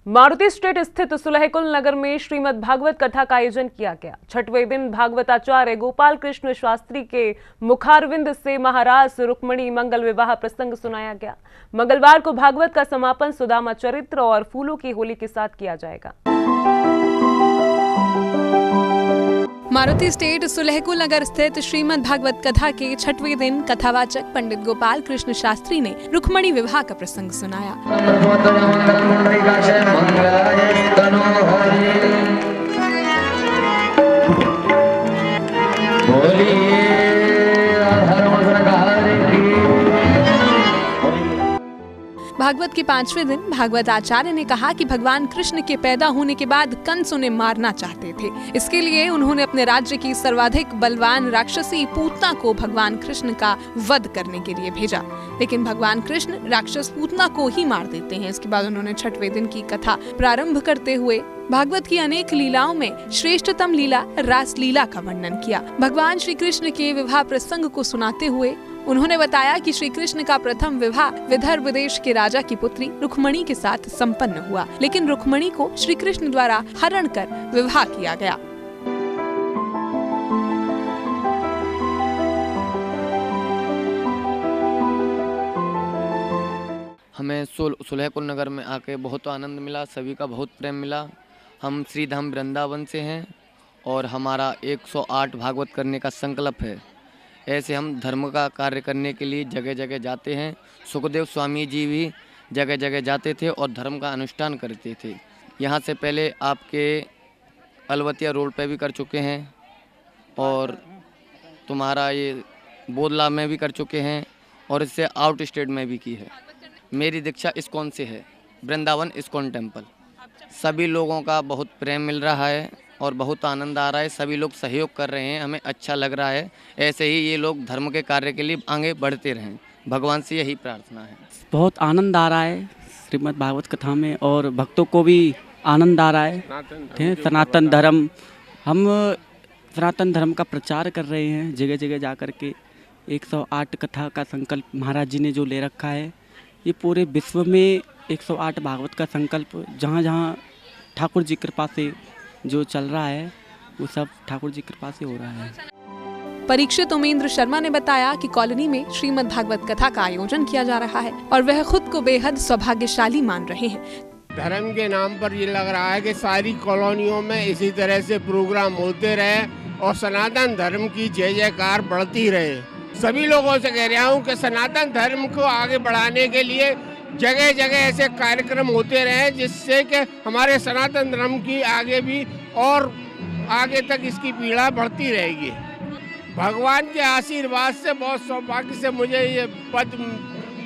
Maruti street स्थित सुलहकुल नगर में श्रीमद् भागवत कथा का आयोजन किया गया। छठवें दिन भागवताचार्य गोपाल कृष्ण शास्त्री के मुखारविंद से महाराज रुक्मणी मंगल विवाह प्रसंग सुनाया गया। मंगलवार को भागवत का समापन सुदामा चरित्र और फूलों की होली के साथ किया जाएगा। मारुति स्टेट सुलहकुल नगर स्थित श्रीमद् भागवत कथा के छठवें दिन कथावाचक पंडित गोपाल कृष्ण शास्त्री ने रुक्मणी विवाह का प्रसंग सुनाया। भागवत के 5वें दिन भागवत आचार्य ने कहा कि भगवान कृष्ण के पैदा होने के बाद कंस उन्हें मारना चाहते थे। इसके लिए उन्होंने अपने राज्य की सर्वाधिक बलवान राक्षसी पूतना को भगवान कृष्ण का वध करने के लिए भेजा, लेकिन भगवान कृष्ण राक्षस पूतना को ही मार देते हैं। इसके बाद उन्होंने छठवें दिन की कथा प्रारंभ करते हुए भागवत की अनेक लीलाओं में श्रेष्ठतम लीला रास लीला का वर्णन किया। भगवान श्री कृष्ण के विवाह प्रसंग को सुनाते हुए उन्होंने बताया कि श्री कृष्ण का प्रथम विवाह विदर्भ देश के राजा की पुत्री रुक्मणी के साथ संपन्न हुआ, लेकिन रुक्मणी को श्री कृष्ण द्वारा हरण कर विवाह किया गया। हमें सुलहकुल नगर में आके बहुत आनंद मिला, सभी का बहुत प्रेम मिला। हम श्री धाम वृंदावन से हैं और हमारा 108 भागवत करने का संकल्प है। ऐसे हम धर्म का कार्य करने के लिए जगह जगह जाते हैं। सुखदेव स्वामी जी भी जगह जगह जाते थे और धर्म का अनुष्ठान करते थे। यहाँ से पहले आपके अलवतिया रोड पे भी कर चुके हैं और तुम्हारा ये बोदला में भी कर चुके हैं और इससे आउट स्टेट में भी की है। मेरी दीक्षा इस्कॉन से है, वृंदावन इस्कॉन टेम्पल। सभी लोगों का बहुत प्रेम मिल रहा है और बहुत आनंद आ रहा है। सभी लोग सहयोग कर रहे हैं, हमें अच्छा लग रहा है। ऐसे ही ये लोग धर्म के कार्य के लिए आगे बढ़ते रहें, भगवान से यही प्रार्थना है। बहुत आनंद आ रहा है श्रीमद् भागवत कथा में और भक्तों को भी आनंद आ रहा है। सनातन धर्म, हम सनातन धर्म का प्रचार कर रहे हैं जगह जगह जा कर के। 108 कथा का संकल्प महाराज जी ने जो ले रखा है, ये पूरे विश्व में 108 भागवत का संकल्प जहाँ जहाँ ठाकुर जी कृपा से जो चल रहा है वो सब ठाकुर जी कृपा से हो रहा है। परीक्षित उमेंद्र शर्मा ने बताया कि कॉलोनी में श्रीमद् भागवत कथा का आयोजन किया जा रहा है और वह खुद को बेहद सौभाग्यशाली मान रहे हैं। धर्म के नाम पर ये लग रहा है कि सारी कॉलोनियों में इसी तरह से प्रोग्राम होते रहे और सनातन धर्म की जय जयकार बढ़ती रहे। सभी लोगों से कह रहा हूँ कि सनातन धर्म को आगे बढ़ाने के लिए जगह जगह ऐसे कार्यक्रम होते रहे जिससे कि हमारे सनातन धर्म की आगे भी और आगे तक इसकी पीड़ा बढ़ती रहेगी। भगवान के आशीर्वाद से बहुत सौभाग्य से मुझे ये पद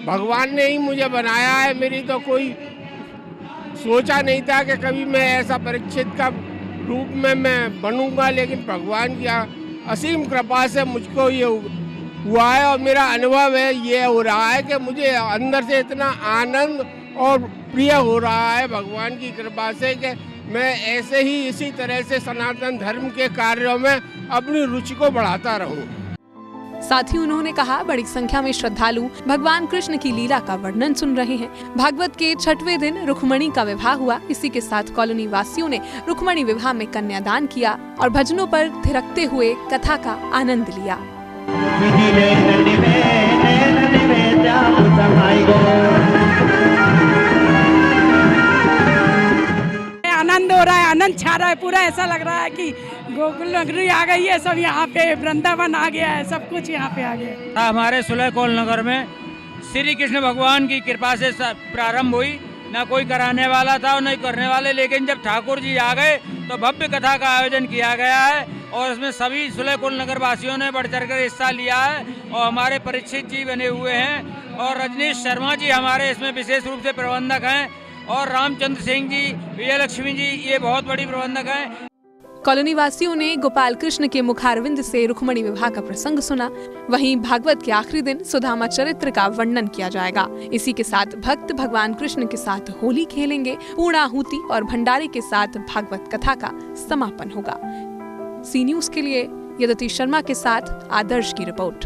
भगवान ने ही मुझे बनाया है। मेरी तो कोई सोचा नहीं था कि कभी मैं ऐसा परीक्षित का रूप में मैं बनूंगा, लेकिन भगवान की असीम कृपा से मुझको ये हुआ है और मेरा अनुभव है ये हो रहा है कि मुझे अंदर से इतना आनंद और प्रिय हो रहा है भगवान की कृपा से कि मैं ऐसे ही इसी तरह से सनातन धर्म के कार्यों में अपनी रुचि को बढ़ाता रहूं। साथ ही उन्होंने कहा, बड़ी संख्या में श्रद्धालु भगवान कृष्ण की लीला का वर्णन सुन रहे हैं। भागवत के छठवें दिन रुक्मणी का विवाह हुआ। इसी के साथ कॉलोनी वासियों ने रुक्मणी विवाह में कन्यादान किया और भजनों पर थिरकते हुए कथा का आनंद लिया। आनंद हो रहा है, आनंद छा रहा है पूरा। ऐसा लग रहा है कि गोकुल नगरी आ गई है, सब यहाँ पे वृंदावन आ गया है, सब कुछ यहाँ पे आ गया। हमारे सुलहकुल नगर में श्री कृष्ण भगवान की कृपा से प्रारंभ हुई। ना कोई कराने वाला था और नहीं करने वाले, लेकिन जब ठाकुर जी आ गए तो भव्य कथा का आयोजन किया गया है और इसमें सभी सुलहकुल नगर वासियों ने बढ़ चढ़कर हिस्सा लिया है और हमारे परीक्षित जी बने हुए हैं और रजनीश शर्मा जी हमारे इसमें विशेष रूप से प्रबंधक हैं और रामचंद्र सिंह जी, विजयलक्ष्मी जी ये बहुत बड़ी प्रबंधक हैं। कॉलोनी वासियों ने गोपाल कृष्ण के मुखारविंद से रुक्मणी विवाह का प्रसंग सुना। वहीं भागवत के आखिरी दिन सुदामा चरित्र का वर्णन किया जाएगा। इसी के साथ भक्त भगवान कृष्ण के साथ होली खेलेंगे। पूर्णाहुति और भंडारे के साथ भागवत कथा का समापन होगा। सी न्यूज के लिए यदति शर्मा के साथ आदर्श की रिपोर्ट।